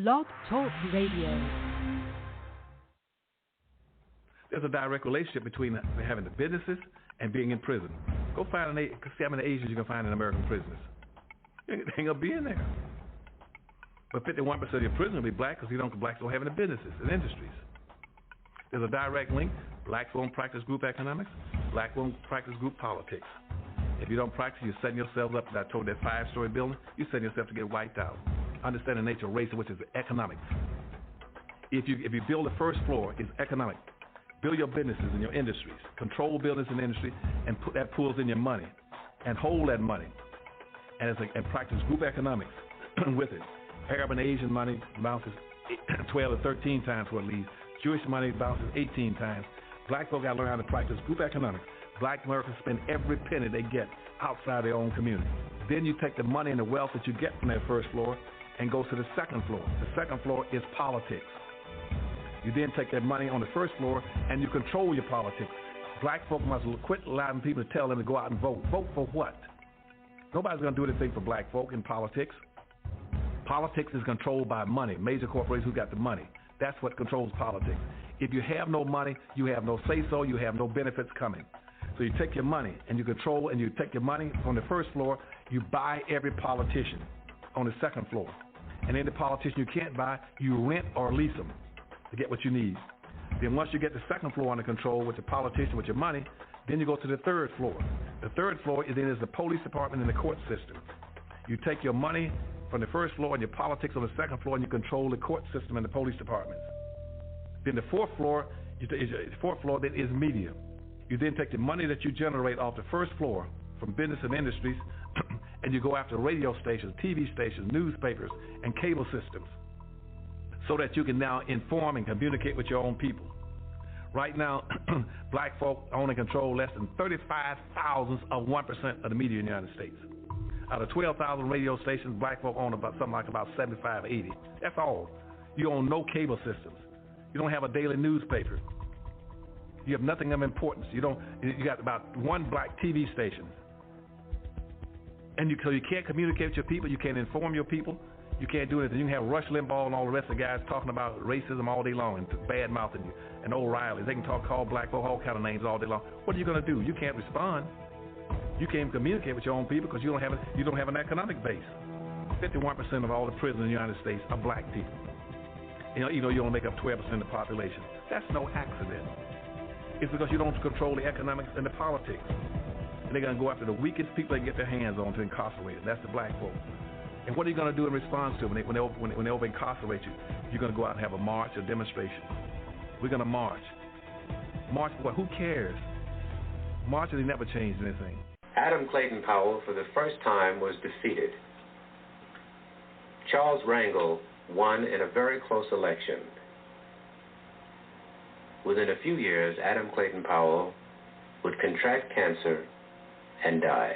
Blog Talk Radio. There's a direct relationship between having the businesses and being in prison. Go find see how many Asians you can find in American prisons. They ain't gonna be in there. But 51% of your prisoners will be black because blacks don't have any businesses and industries. There's a direct link. Blacks won't practice group economics. Black won't practice group politics. If you don't practice, you're setting yourself up. I told that 5-story building, you're setting yourself to get wiped out. Understand the nature of race, which is economics. If you build the first floor, it's economic. Build your businesses and your industries. Control business and industry, and put that pulls in your money, and hold that money, and practice group economics with it. Arab and Asian money bounces 12 to 13 times what it leaves. Jewish money bounces 18 times. Black folk got to learn how to practice group economics. Black Americans spend every penny they get outside their own community. Then you take the money and the wealth that you get from that first floor and go to the second floor. The second floor is politics. You then take that money on the first floor and you control your politics. Black folk must quit allowing people to tell them to go out and vote. Vote for what? Nobody's going to do anything for black folk in politics. Politics is controlled by money. Major corporations who got the money. That's what controls politics. If you have no money, you have no say-so, you have no benefits coming. So you take your money and you control, and you take your money on the first floor, you buy every politician on the second floor. And any politician you can't buy, you rent or lease them to get what you need. Then once you get the second floor under control with the politician, with your money, then you go to the third floor. The third floor is the police department and the court system. You take your money from the first floor and your politics on the second floor, and you control the court system and the police departments. Then the fourth floor then is media. You then take the money that you generate off the first floor from business and industries, and you go after radio stations, TV stations, newspapers, and cable systems, so that you can now inform and communicate with your own people. Right now, black folk own and control less than 35 thousandths of 1% of the media in the United States. Out of 12,000 radio stations, black folk own about 75, 80. That's all. You own no cable systems. You don't have a daily newspaper. You have nothing of importance. You got about one black TV station. And so you can't communicate with your people. You can't inform your people. You can't do anything. You can have Rush Limbaugh and all the rest of the guys talking about racism all day long and bad-mouthing you, and O'Reilly. They can call black folk all kind of names all day long. What are you going to do? You can't respond. You can't communicate with your own people because you don't have an economic base. 51% of all the prisoners in the United States are black people. You only make up 12% of the population. That's no accident. It's because you don't control the economics and the politics. And they're going to go after the weakest people they can get their hands on to incarcerate them. That's the black folk. And what are you going to do in response to it when they over-incarcerate you? You're going to go out and have a march, a demonstration. We're going to march. March for what? Who cares? Marching, they never changed anything. Adam Clayton Powell, for the first time, was defeated. Charles Rangel won in a very close election. Within a few years, Adam Clayton Powell would contract cancer and die.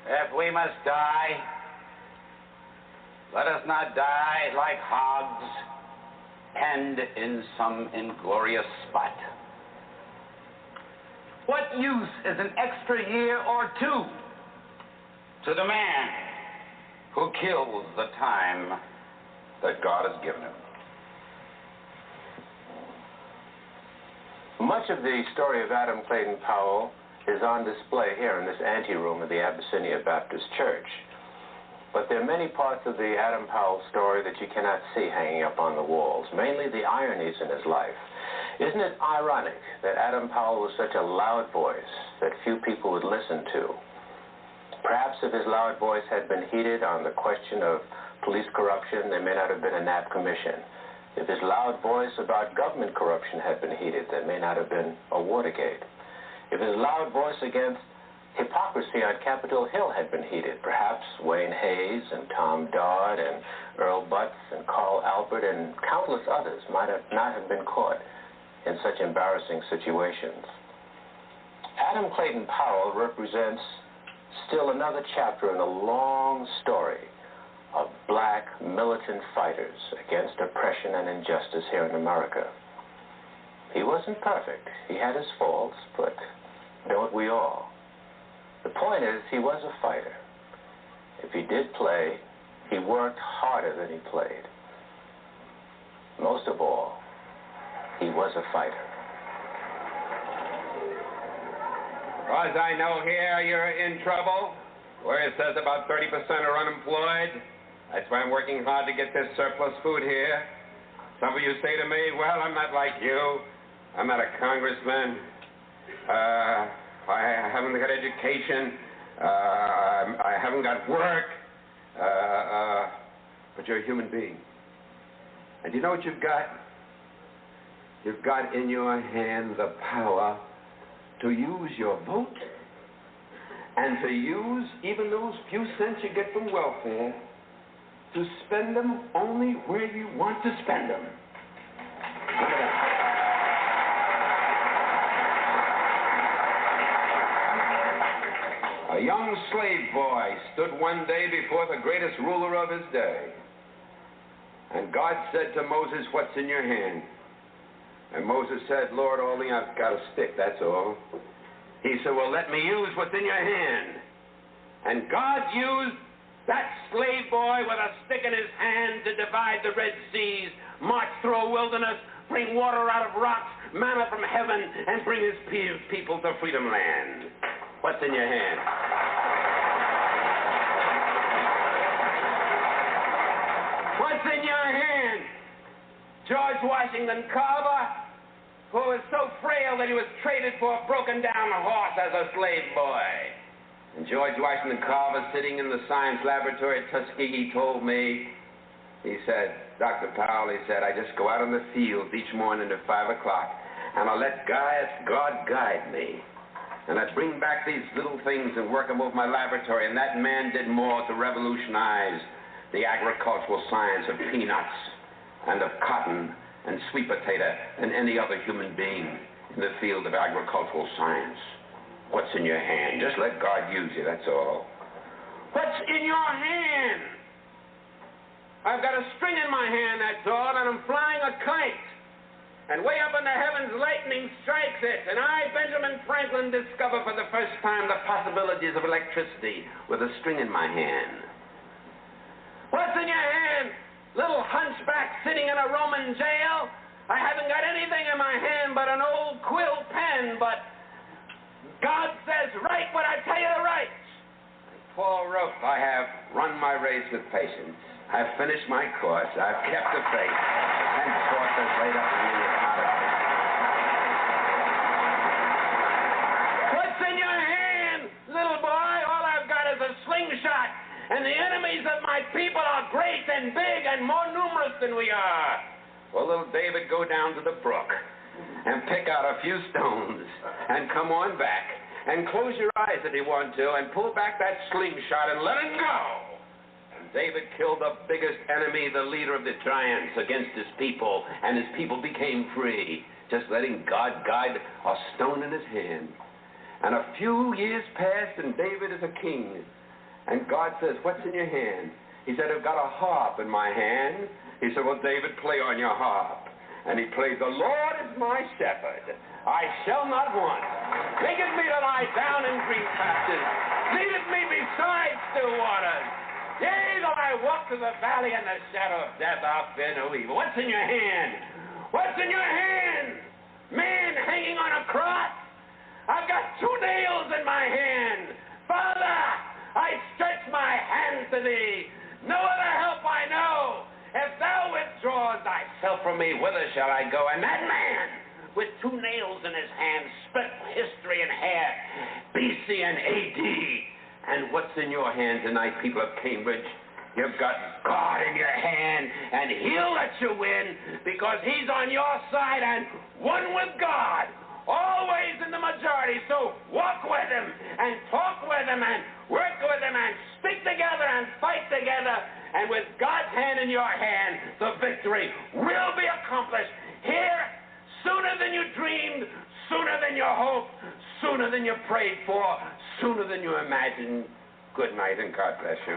If we must die, let us not die like hogs, and in some inglorious spot. What use is an extra year or two to the man who kills the time that God has given him? Much of the story of Adam Clayton Powell is on display here in this anteroom of the Abyssinia Baptist Church. But there are many parts of the Adam Powell story that you cannot see hanging up on the walls, mainly the ironies in his life. Isn't it ironic that Adam Powell was such a loud voice that few people would listen to? Perhaps if his loud voice had been heated on the question of police corruption, there may not have been a Knapp Commission. If his loud voice about government corruption had been heated, there may not have been a Watergate. If his loud voice against hypocrisy on Capitol Hill had been heated, perhaps Wayne Hayes and Tom Dodd and Earl Butz and Carl Albert and countless others might have not have been caught in such embarrassing situations. Adam Clayton Powell represents still another chapter in a long story of black militant fighters against oppression and injustice here in America. He wasn't perfect. He had his faults, but don't we all? The point is, he was a fighter. If he did play, He worked harder than he played. Most of all, he was a fighter. As I know here, you're in trouble, where it says about 30% are unemployed. That's why I'm working hard to get this surplus food here. Some of you say to me, well, I'm not like you. I'm not a congressman. I haven't got education. I haven't got work. But you're a human being. And you know what you've got? You've got in your hand the power to use your vote and to use even those few cents you get from welfare to spend them only where you want to spend them. Look at that. A young slave boy stood one day before the greatest ruler of his day. And God said to Moses, what's in your hand? And Moses said, Lord, only I've got a stick, that's all. He said, well, let me use what's in your hand. And God used that slave boy with a stick in his hand to divide the Red Seas, march through a wilderness, bring water out of rocks, manna from heaven, and bring his people to Freedom Land. What's in your hand? What's in your hand? George Washington Carver, who was so frail that he was traded for a broken-down horse as a slave boy. And George Washington Carver, sitting in the science laboratory at Tuskegee, told me, he said, Dr. Powell, he said, I just go out in the fields each morning at 5 o'clock, and I let God guide me. And I bring back these little things and work them over my laboratory, and that man did more to revolutionize the agricultural science of peanuts and of cotton and sweet potato than any other human being in the field of agricultural science. What's in your hand? Just let God use you, that's all. What's in your hand? I've got a string in my hand, that's all, and I'm flying a kite. And way up in the heavens, lightning strikes it, and I, Benjamin Franklin, discover for the first time the possibilities of electricity with a string in my hand. What's in your hand? Little hunchback sitting in a Roman jail? I haven't got anything in my hand but an old quill pen, but God says, write what I tell you to write. Paul wrote, I have run my race with patience. I've finished my course. I've kept the faith. Henceforth is laid up in me the account of faith. What's in your hand, little boy? All I've got is a slingshot. And the enemies of my people are great and big and more numerous than we are. Well, little David, go down to the brook and pick out a few stones and come on back and close your eyes if you want to and pull back that slingshot and let it go. And David killed the biggest enemy, the leader of the giants, against his people, and his people became free, just letting God guide a stone in his hand. And a few years passed, and David is a king. And God says, what's in your hand? He said, I've got a harp in my hand. He said, well, David, play on your harp. And he played, the Lord is my shepherd. I shall not want. Maketh me to lie down in green pastures. Leadeth me beside still waters. Yea, though I walk through the valley in the shadow of death, I'll fear no evil. What's in your hand? What's in your hand? Man hanging on a cross. I've got 2 nails in my hand. Father, I stretch my hand to thee. No other help I know. If thou withdraws thyself from me, whither shall I go? And that man, with 2 nails in his hand, split history in half, BC and AD. And what's in your hand tonight, people of Cambridge? You've got God in your hand, and he'll let you win because he's on your side and one with God. Always in the majority, so walk with him and talk with him and work with him and stick together and fight together, and with God's hand in your hand, the victory will be accomplished here sooner than you dreamed, sooner than you hoped, sooner than you prayed for, sooner than you imagined. Good night and God bless you.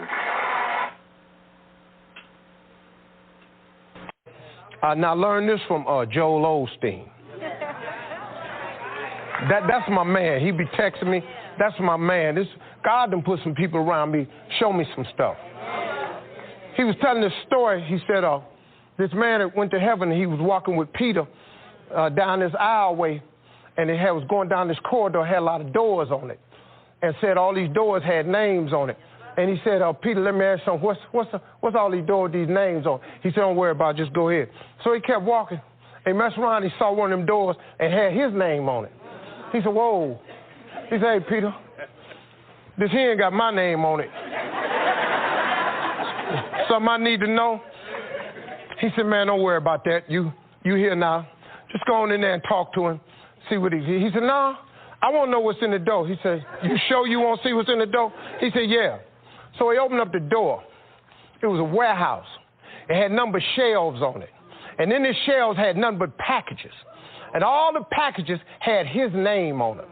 Now learn this from Joel Osteen. That's my man. He be texting me. That's my man. God done put some people around me. Show me some stuff. he was telling this story. He said, this man that went to heaven, he was walking with Peter down this aisleway, and it was going down this corridor, had a lot of doors on it, and said all these doors had names on it. And he said, Peter, let me ask you something. What's all these doors, these names on? He said, don't worry about it, just go ahead. So he kept walking. He messed around, he saw one of them doors and had his name on it. He said, whoa. He said, hey, Peter, this here ain't got my name on it. Something I need to know? He said, man, don't worry about that. You here now. Just go on in there and talk to him, see what he said, no, I want to know what's in the door. He said, you sure you want to see what's in the door? He said, yeah. So he opened up the door. It was a warehouse. It had nothing but shelves on it. And then the shelves had nothing but packages. And all the packages had his name on them.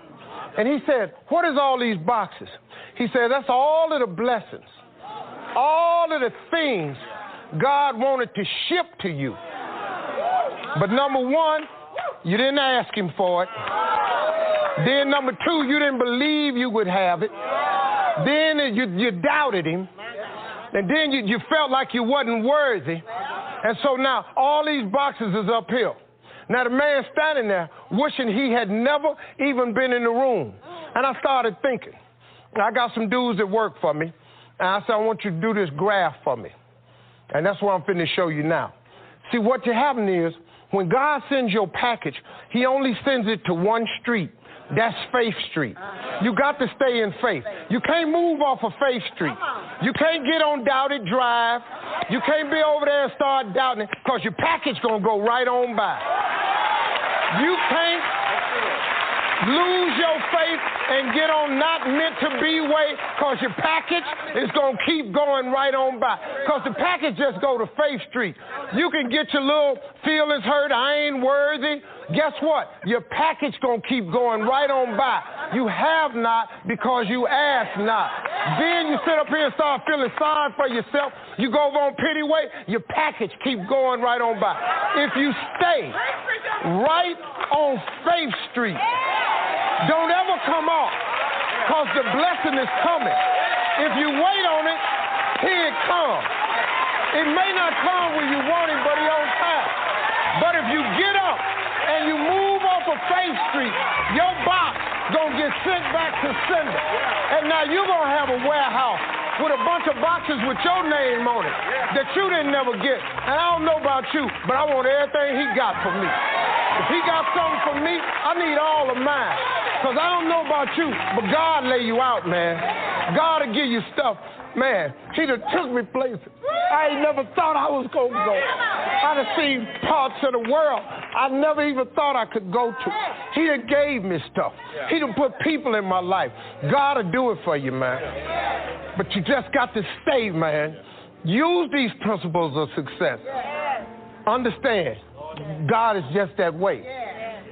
And he said, what is all these boxes? He said, that's all of the blessings, all of the things God wanted to ship to you. But number one, you didn't ask him for it. Then number two, you didn't believe you would have it. Then you doubted him. And then you felt like you wasn't worthy. And so now all these boxes is uphill. Now the man standing there wishing he had never even been in the room. And I started thinking, I got some dudes that work for me. And I said, I want you to do this graph for me. And that's what I'm finna show you now. See, what happening is, when God sends your package, he only sends it to one street. That's Faith Street. You got to stay in faith. You can't move off of Faith Street. You can't get on Doubted Drive. You can't be over there and start doubting it, because your package going to go right on by. You can't lose your faith and get on not meant to be way, because your package is going to keep going right on by. Because the package just go to Faith Street. You can get your little feelings hurt, I ain't worthy. Guess what? Your package going to keep going right on by. You have not because you ask not. Then you sit up here and start feeling sorry for yourself. You go over on pity way, your package keep going right on by. If you stay right on Faith Street, don't ever come off, because the blessing is coming. If you wait on it, here it comes. It may not come when you want it, but it's on time. But if you get up and you move off of Faith Street, your box gonna get sent back to sender. And now you're gonna have a warehouse with a bunch of boxes with your name on it that you didn't never get. And I don't know about you, but I want everything he got for me. If he got something for me, I need all of mine. Because I don't know about you, but God lay you out, man. God will give you stuff. Man, he done took me places I ain't never thought I was going to go. I done seen parts of the world I never even thought I could go to. He done gave me stuff. He done put people in my life. God will do it for you, man. But you just got to stay, man. Use these principles of success. Understand, God is just that way.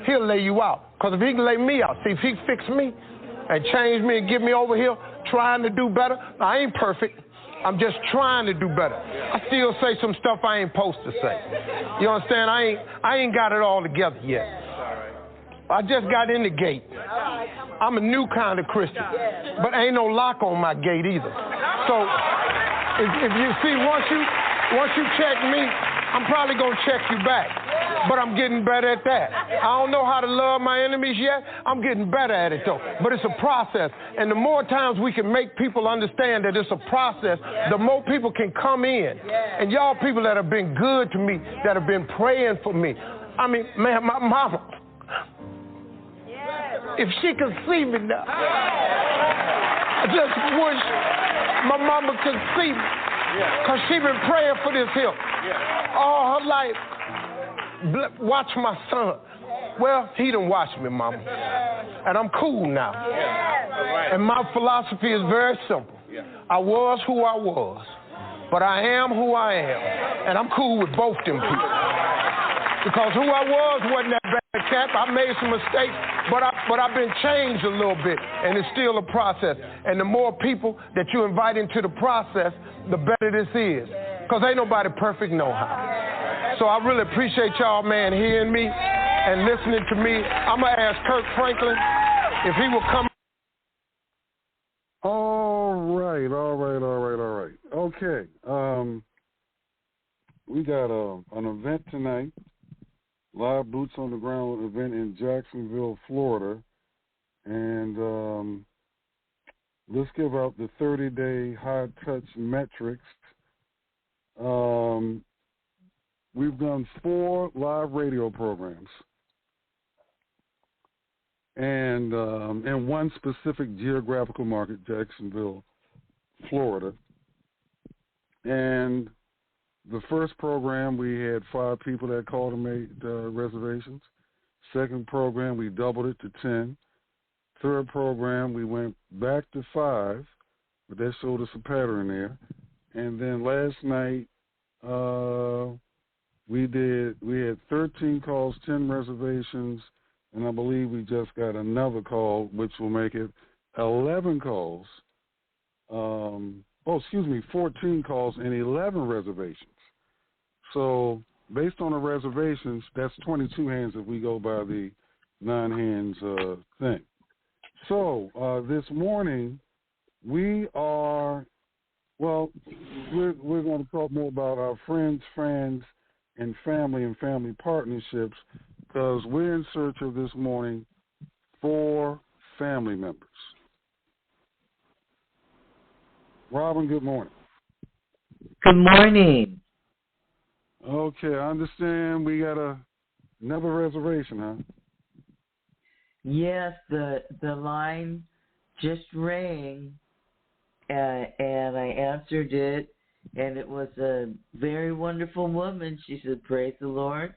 He'll lay you out. Because if he can lay me out, see, if he fix me and change me and get me over here trying to do better, I ain't perfect. I'm just trying to do better. I still say some stuff I ain't supposed to say. You understand? I ain't got it all together yet. I just got in the gate. I'm a new kind of Christian. But ain't no lock on my gate either. So if you see, once you check me, I'm probably going to check you back. But I'm getting better at that. I don't know how to love my enemies yet. I'm getting better at it, though. But it's a process. And the more times we can make people understand that it's a process, the more people can come in. And y'all people that have been good to me, that have been praying for me. I mean, man, my mama, if she could see me now, I just wish my mama could see me. Because she been praying for this here all her life. Watch my son. Well, he done watched me, mama. And I'm cool now. And my philosophy is very simple. I was who I was, but I am who I am. And I'm cool with both them people. Because who I was wasn't that bad a cat. I made some mistakes, but I've been changed a little bit, and it's still a process. And the more people that you invite into the process, the better this is. Because ain't nobody perfect no how. So I really appreciate y'all, man, hearing me and listening to me. I'm going to ask Kirk Franklin if he will come. All right. Okay. we got an event tonight, live boots on the ground event in Jacksonville, Florida, and let's give out the 30-day high touch metrics. We've done 4 live radio programs, and in one specific geographical market, Jacksonville, Florida. And the first program, we had 5 people that called and made reservations. Second program, we doubled it to 10. Third program, we went back to 5, but that showed us a pattern there. And then last night, we had 13 calls, 10 reservations, and I believe we just got another call, which will make it 11 calls. 14 calls and 11 reservations. So based on the reservations, that's 22 hands if we go by the 9 hands thing. So this morning we're going to talk more about our friends, fans, and family partnerships, because we're in search of this morning 4 family members. Robin, good morning. Good morning. Okay, I understand we got another reservation, huh? Yes, the line just rang, and I answered it, and it was a very wonderful woman. She said, "Praise the Lord.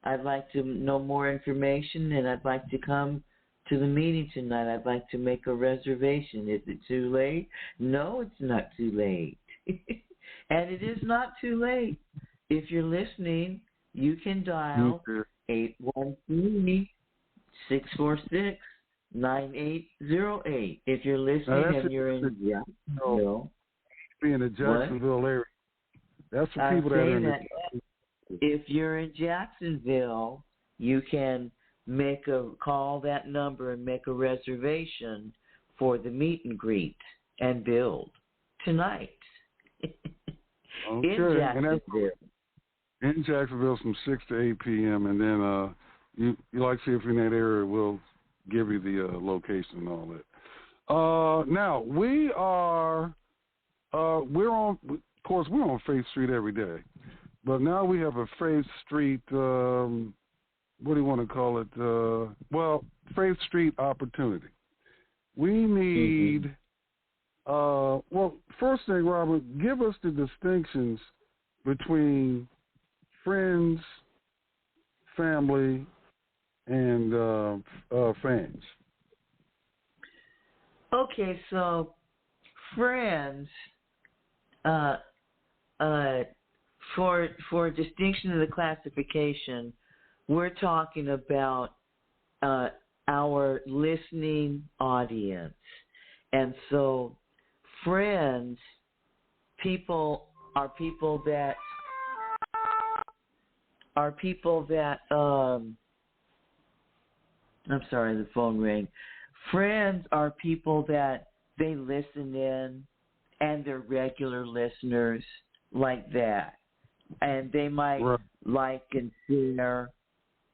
I'd like to know more information, and I'd like to come to the meeting tonight. I'd like to make a reservation. Is it too late?" No, it's not too late. And it is not too late. If you're listening, you can dial 813-646-9808. If you're listening and you're in Jacksonville. Be in the Jacksonville area. That's for people that are in the If you're in Jacksonville, you can call that number and make a reservation for the meet and greet and build tonight. Okay. In Jacksonville. In Jacksonville from 6 to 8 p.m. And then you like to see if you're in that area, we'll give you the location and all that. Now, we're on Faith Street every day. But now we have a Faith Street, what do you want to call it? Faith Street opportunity. We need, first thing, Robert, give us the distinctions between friends, family, and fans. Okay, so friends, for distinction of the classification, we're talking about our listening audience. And so friends, are people that I'm sorry, the phone rang. Friends are people that they listen in and they're regular listeners like that. And they might like and share,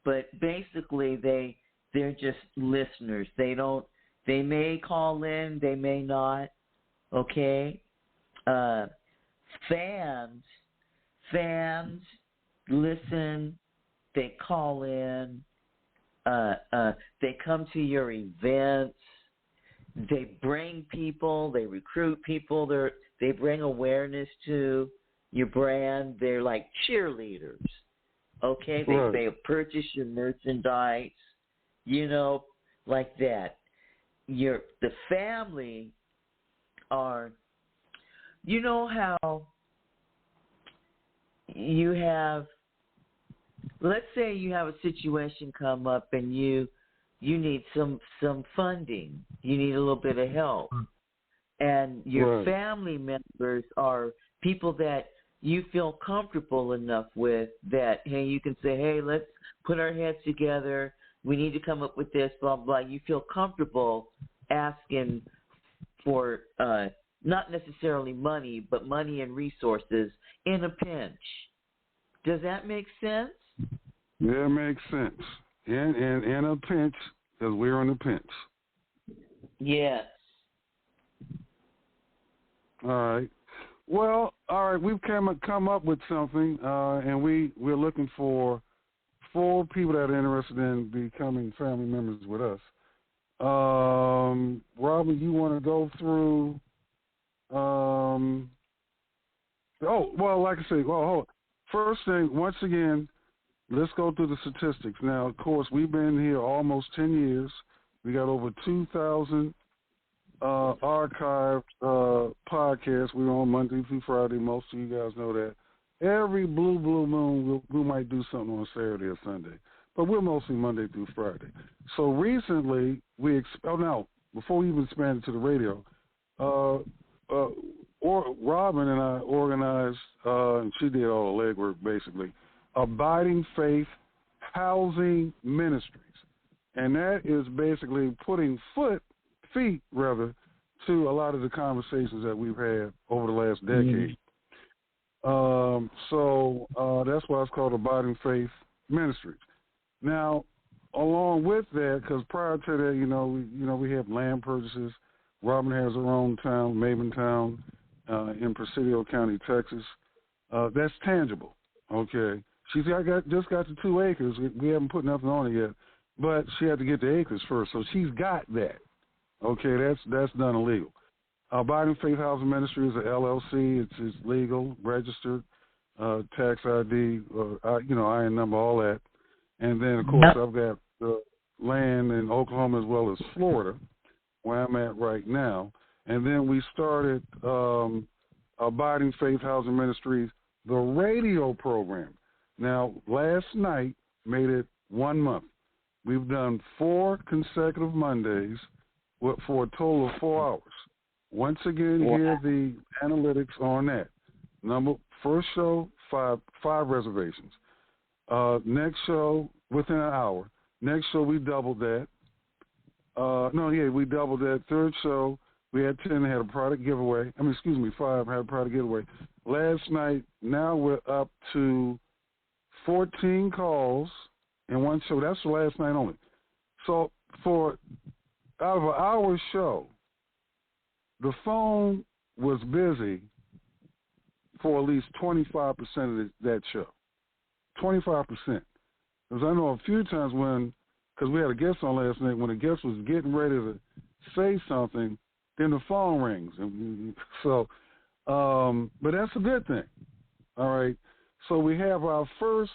but basically they're just listeners. They may call in, they may not. Okay? Fans listen, they call in, they come to your events, they bring people, they recruit people, they bring awareness to your brand. They're like cheerleaders. Okay? They purchase your merchandise, like that. The family are, how you have, let's say you have a situation come up and you need some funding. You need a little bit of help. And your family members are people that you feel comfortable enough with that, hey, you can say, hey, let's put our heads together. We need to come up with this, blah, blah. You feel comfortable asking for not necessarily money, but money and resources in a pinch. Does that make sense? Yeah, it makes sense. And a pinch, because we're in a pinch. Yes. All right. Well, all right. We've come up with something, and we're looking for 4 people that are interested in becoming family members with us. Robin, you want to go through? Like I said, first thing, once again, let's go through the statistics. Now, of course, we've been here almost 10 years. We got over 2,000 archived podcasts. We're on Monday through Friday. Most of you guys know that. Every blue moon, we might do something on Saturday or Sunday. But we're mostly Monday through Friday. So recently, before we even expanded to the radio, Robin and I organized, and she did all the legwork basically, Abiding Faith Housing Ministries. And that is basically putting feet to a lot of the conversations that we've had over the last decade. So that's why it's called Abiding Faith Ministries. Now, along with that, because prior to that, we have land purchases. Robin has her own town, Maventown, in Presidio County, Texas. That's tangible. Okay, she's just got the 2 acres. We haven't put nothing on it yet, but she had to get the acres first, so she's got that. Okay, that's done illegal. Abiding Faith Housing Ministry is an LLC. It's legal, registered, tax ID, IN number, all that. And then, of course, I've got the land in Oklahoma as well as Florida, where I'm at right now. And then we started Abiding Faith Housing Ministries, the radio program. Now, last night made it 1 month. We've done 4 consecutive Mondays for a total of 4 hours. Once again, here are the analytics on that. First show, five reservations. Next show, within an hour. Next show, we doubled that. We doubled that. Third show, we had 10 that had a product giveaway. 5 had a product giveaway. Last night, now we're up to 14 calls in one show. That's the last night only. So out of an hour show, the phone was busy for at least 25% of that show. 25%. Because I know a few times because we had a guest on last night, when the guest was getting ready to say something, then the phone rings. And so, but that's a good thing. All right. So we have our first,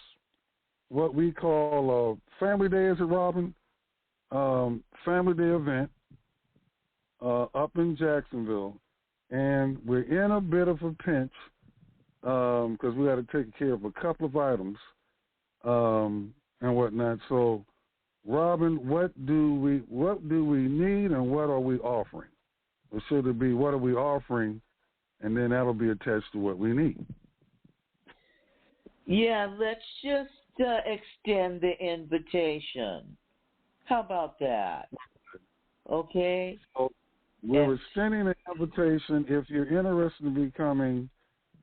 what we call Family Day, is it, Robin? Family Day event up in Jacksonville. And we're in a bit of a pinch because we got to take care of a couple of items and whatnot. So, Robin, what do we need and what are we offering? Or should it be what are we offering, and then that'll be attached to what we need? Yeah, let's just extend the invitation. How about that? Okay. So we're extending the invitation. If you're interested in becoming,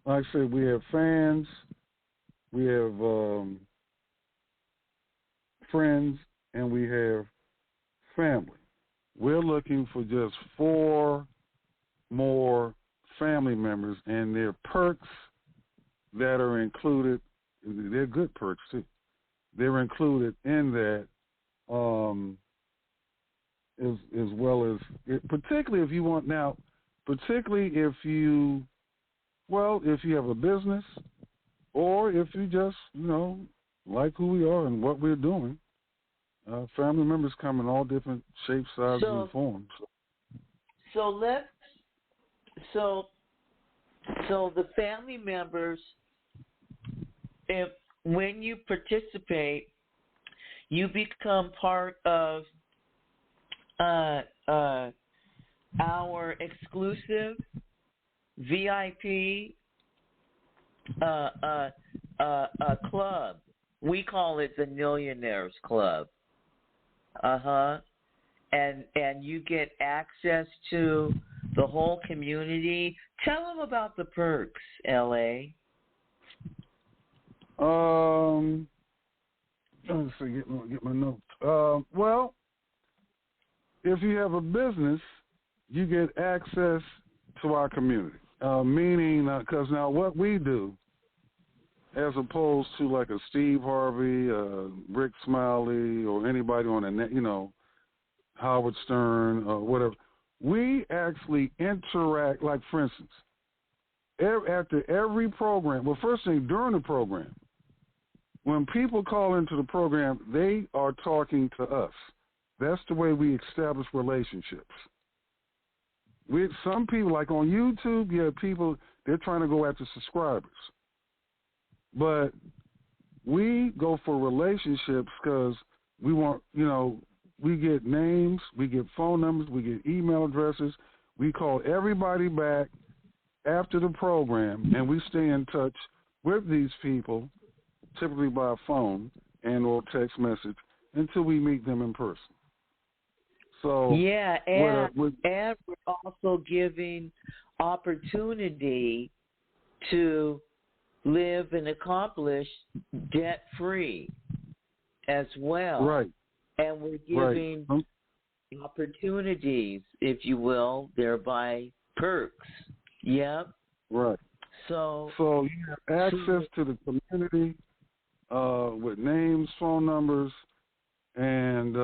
like I said, we have fans, we have friends, and we have family. We're looking for just 4 more family members, and there are perks that are included. They're good perks, too. They're included in that, as well as, particularly if you want, now, particularly if you have a business, or if you just, like who we are and what we're doing. Family members come in all different shapes, sizes, and forms. So the family members, when you participate, you become part of our exclusive VIP club. We call it the Millionaires Club. And you get access to the whole community. Tell them about the perks, L.A. Let's see, get my notes. Well, if you have a business, you get access to our community. Meaning, because now what we do, as opposed to like a Steve Harvey, Rick Smiley, or anybody on the net, Howard Stern, or whatever, we actually interact. Like, for instance, after every program, well, first thing, during the program, when people call into the program, they are talking to us. That's the way we establish relationships. With some people, like on YouTube, you have people, they're trying to go after subscribers. But we go for relationships because we want, we get names, we get phone numbers, we get email addresses. We call everybody back after the program, and we stay in touch with these people, typically by phone and or text message, until we meet them in person. So yeah, and we're also giving opportunity to live and accomplish debt-free as well. Right. And we're giving opportunities, if you will, thereby perks. Yep. Right. So you have access to the community with names, phone numbers, and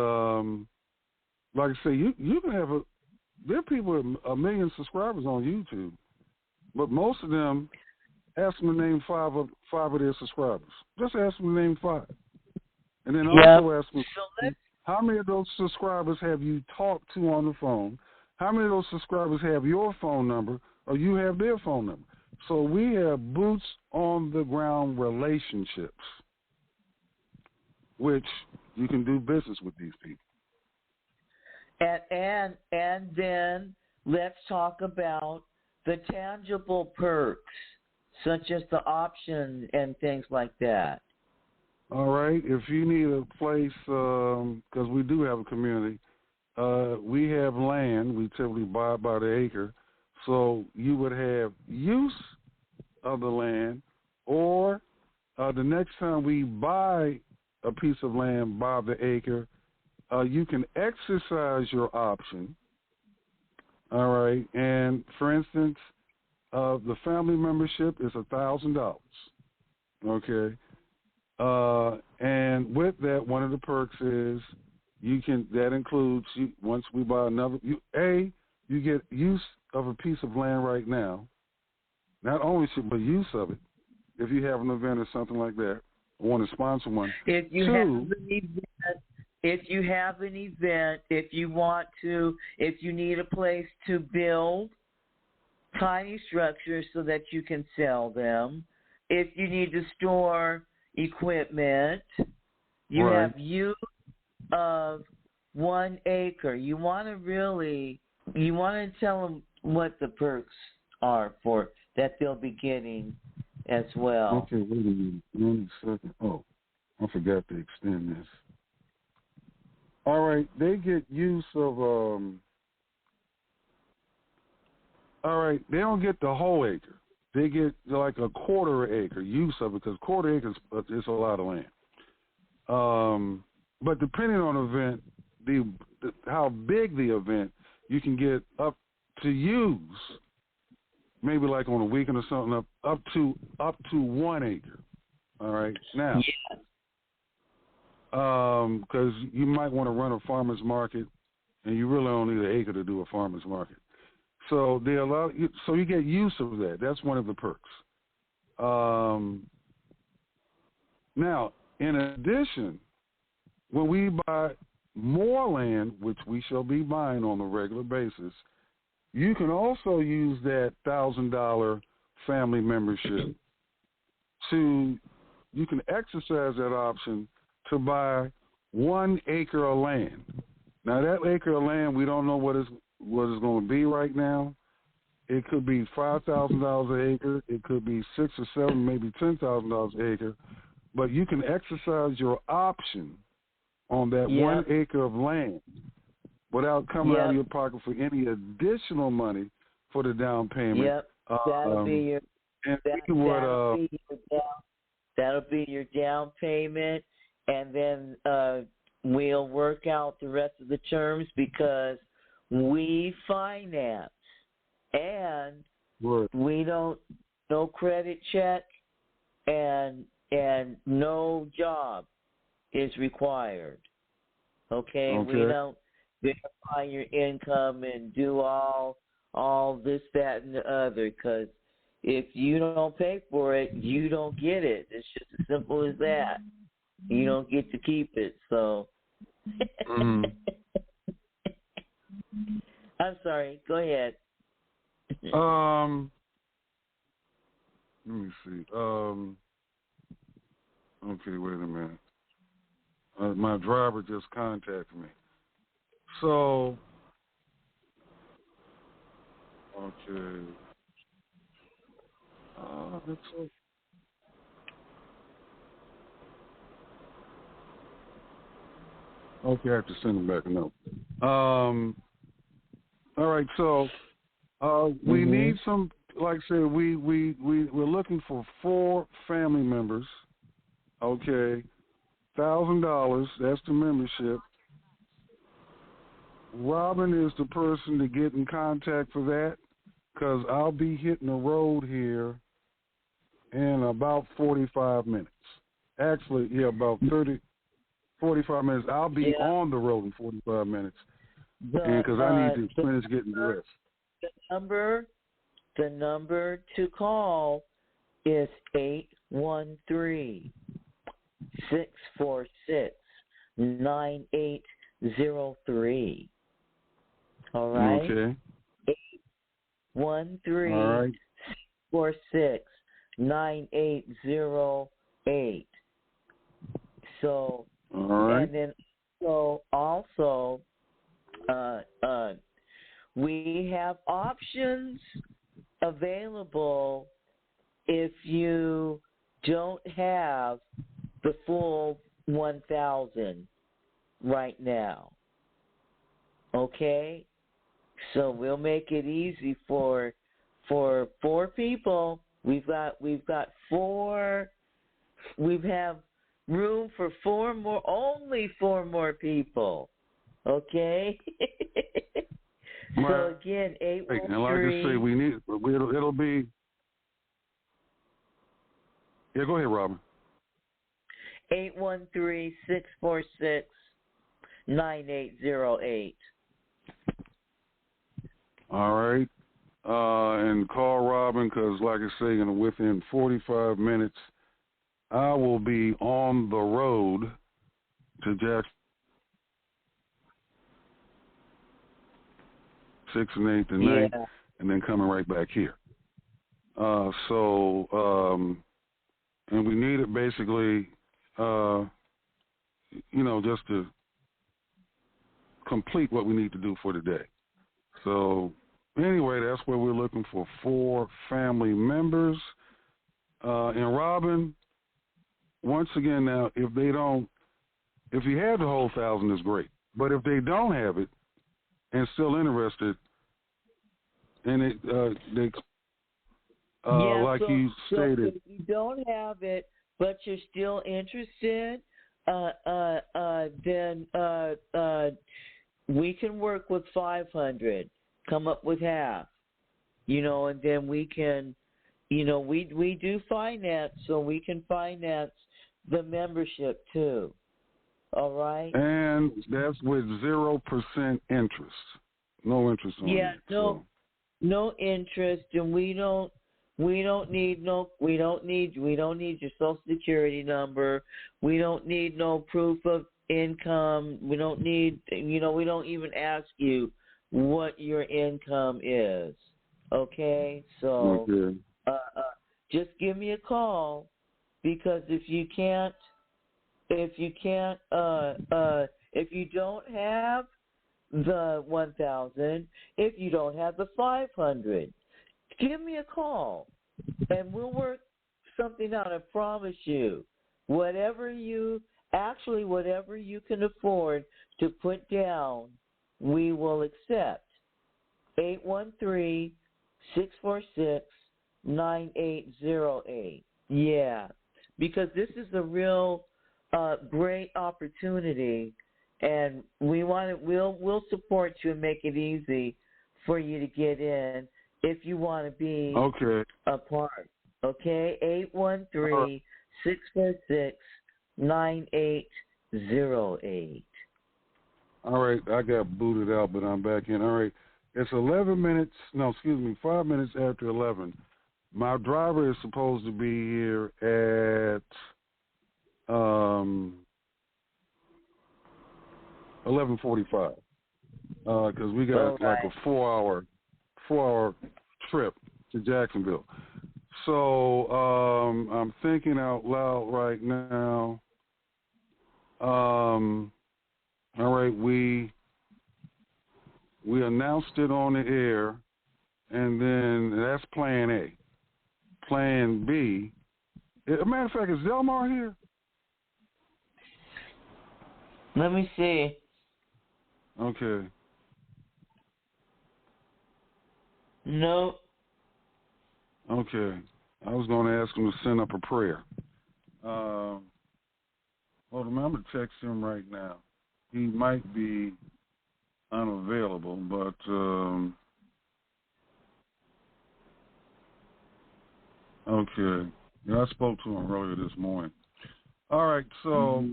like I say, you can have there are people with 1 million subscribers on YouTube, but most of them, ask them to name five of their subscribers. Just ask them to name 5. And then also ask them, how many of those subscribers have you talked to on the phone? How many of those subscribers have your phone number or you have their phone number? So we have boots on the ground relationships, which you can do business with these people. And then let's talk about the tangible perks, such as the option and things like that. All right. If you need a place, because we do have a community, we have land. We typically buy by the acre. So you would have use of the land, or the next time we buy a piece of land by the acre, you can exercise your option. All right. And, for instance, the family membership is $1,000. Okay. And with that, one of the perks is that includes, once we buy another, you get use of a piece of land right now. Not ownership, but use of it. If you have an event or something like that, or want to sponsor one. If you have an event, if you need a place to build tiny structures so that you can sell them, if you need to store equipment, you have use of 1 acre. You want to tell them what the perks are for that they'll be getting as well. Okay, wait a minute. 1 second. Oh, I forgot to extend this. All right, they get use of, all right, they don't get the whole acre. They get like a quarter acre use of it, because quarter acre is a lot of land. But depending on the event, how big the event, you can get up to use, maybe like on a weekend or something, up to 1 acre. All right, now, because you might want to run a farmer's market, and you really don't need an acre to do a farmer's market. So they allow you, so you get use of that. That's one of the perks. Now, in addition, when we buy more land, which we shall be buying on a regular basis, you can also use that $1,000 family membership you can exercise that option to buy 1 acre of land. Now, that acre of land, we don't know what it's going to be right now. It could be $5,000 an acre. It could be $6,000 or $7,000, maybe $10,000 an acre. But you can exercise your option on that 1 acre of land without coming out of your pocket for any additional money for the down payment. Yep, that'll be your down. That'll be your down payment, and then we'll work out the rest of the terms because we finance, and we don't, no credit check, and no job is required. Okay? We don't verify your income and do all this, that, and the other, because if you don't pay for it, you don't get it. It's just as simple as that. You don't get to keep it, so. I'm sorry. Go ahead. Let me see. Okay, wait a minute. My driver just contacted me. So, okay. That's okay. Okay, I have to send him back a note. All right, so we need some, like I said, we're looking for 4 family members. Okay, $1,000. That's the membership. Robin is the person to get in contact for that, because I'll be hitting the road here in about 45 minutes. Actually, yeah, about 45 minutes. I'll be on the road in 45 minutes, because I need to finish getting dressed. The number to call is 813-646-9803. All right? Okay. 813-646-9808. So, all right. And then also, we have options available if you don't have the full 1,000 right now. Okay? So we'll make it easy for 4 people. We have room for 4 more, only 4 more people. Okay? So again, 813. And like I say, we need it'll be. Yeah, go ahead, Robin. 813-646-9808. All right. And call Robin, because like I say, within 45 minutes, I will be on the road to Jackson 6th and 8th and 9th, and then coming right back here. And we need it basically, just to complete what we need to do for today. So anyway, that's where we're looking for 4 family members. And Robin, once again, now, if you have the whole 1,000, is great. But if they don't have it and still interested, and like you stated, if you don't have it but you're still interested, then we can work with 500. Come up with half, and then we can, we do finance, so we can finance the membership too. All right. And that's with 0% interest. No interest on it. No interest, and we don't need your Social Security number. We don't need no proof of income. We don't need, we don't even ask you what your income is. Okay? So just give me a call, because if you don't have the 1,000, if you don't have the 500, give me a call, and we'll work something out. I promise you, whatever you can afford to put down, we will accept. 813-646-9808. Yeah. because this is a real great opportunity, and we'll support you and make it easy for you to get in if you want to be a part. Okay, 813-646-9808. All right, I got booted out, but I'm back in. All right, it's 5 minutes after 11. My driver is supposed to be here at 11:45 because we got like a 4-hour trip to Jacksonville. So I'm thinking out loud right now. All right, we announced it on the air, and then that's Plan A. Plan B. As a matter of fact, is Delmar here? Let me see. Okay. No. Okay. I was going to ask him to send up a prayer. Hold on, I'm going to text him right now. He might be unavailable, but okay. Yeah, I spoke to him earlier this morning. All right, so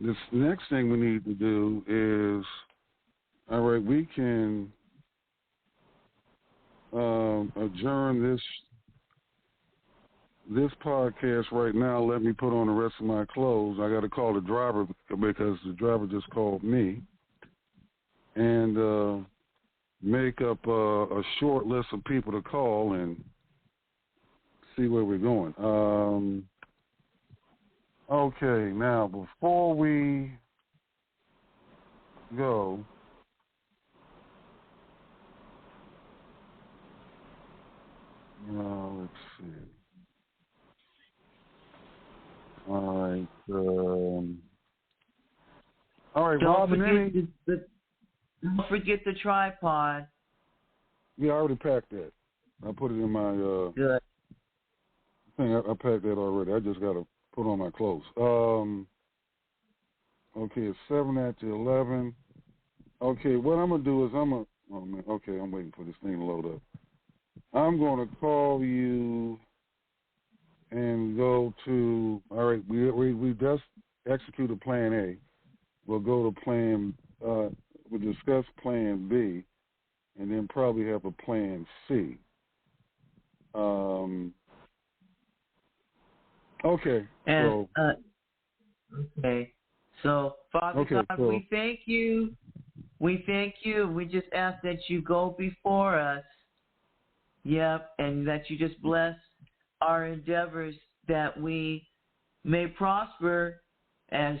this next thing we need to do is, all right, we can adjourn this podcast right now. Let me put on the rest of my clothes. I got to call the driver because the driver just called me, and make up a short list of people to call and see where we're going. Okay, now before we go, let's see. All right, Robin. Don't forget the tripod. Yeah, I already packed that. I put it in my Good. thing. I packed that already. I just got to put on my clothes. Okay, it's 7 after 11. Okay, what I'm going to do is I'm waiting for this thing to load up. I'm going to call you and go to, all right, we just executed Plan A. We'll go to we'll discuss Plan B, and then probably have a Plan C. Okay. So, Father God, we thank you. We thank you. We just ask that you go before us. Yep, and that you just bless our endeavors, that we may prosper as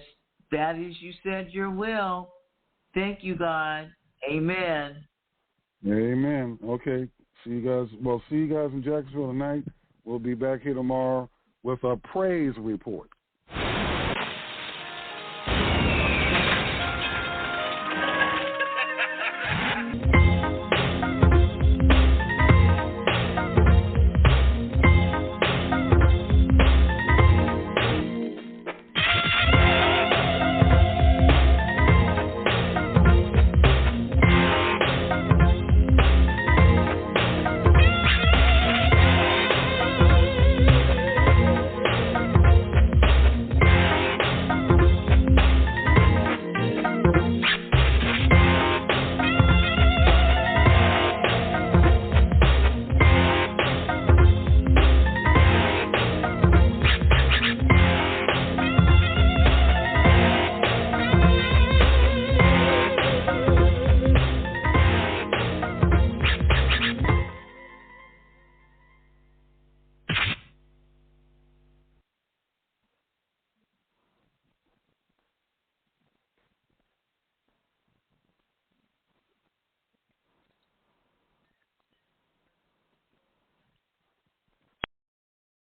that is, you said, your will. Thank you, God. Amen. Amen. Okay. See you guys in Jacksonville tonight. We'll be back here tomorrow with a praise report.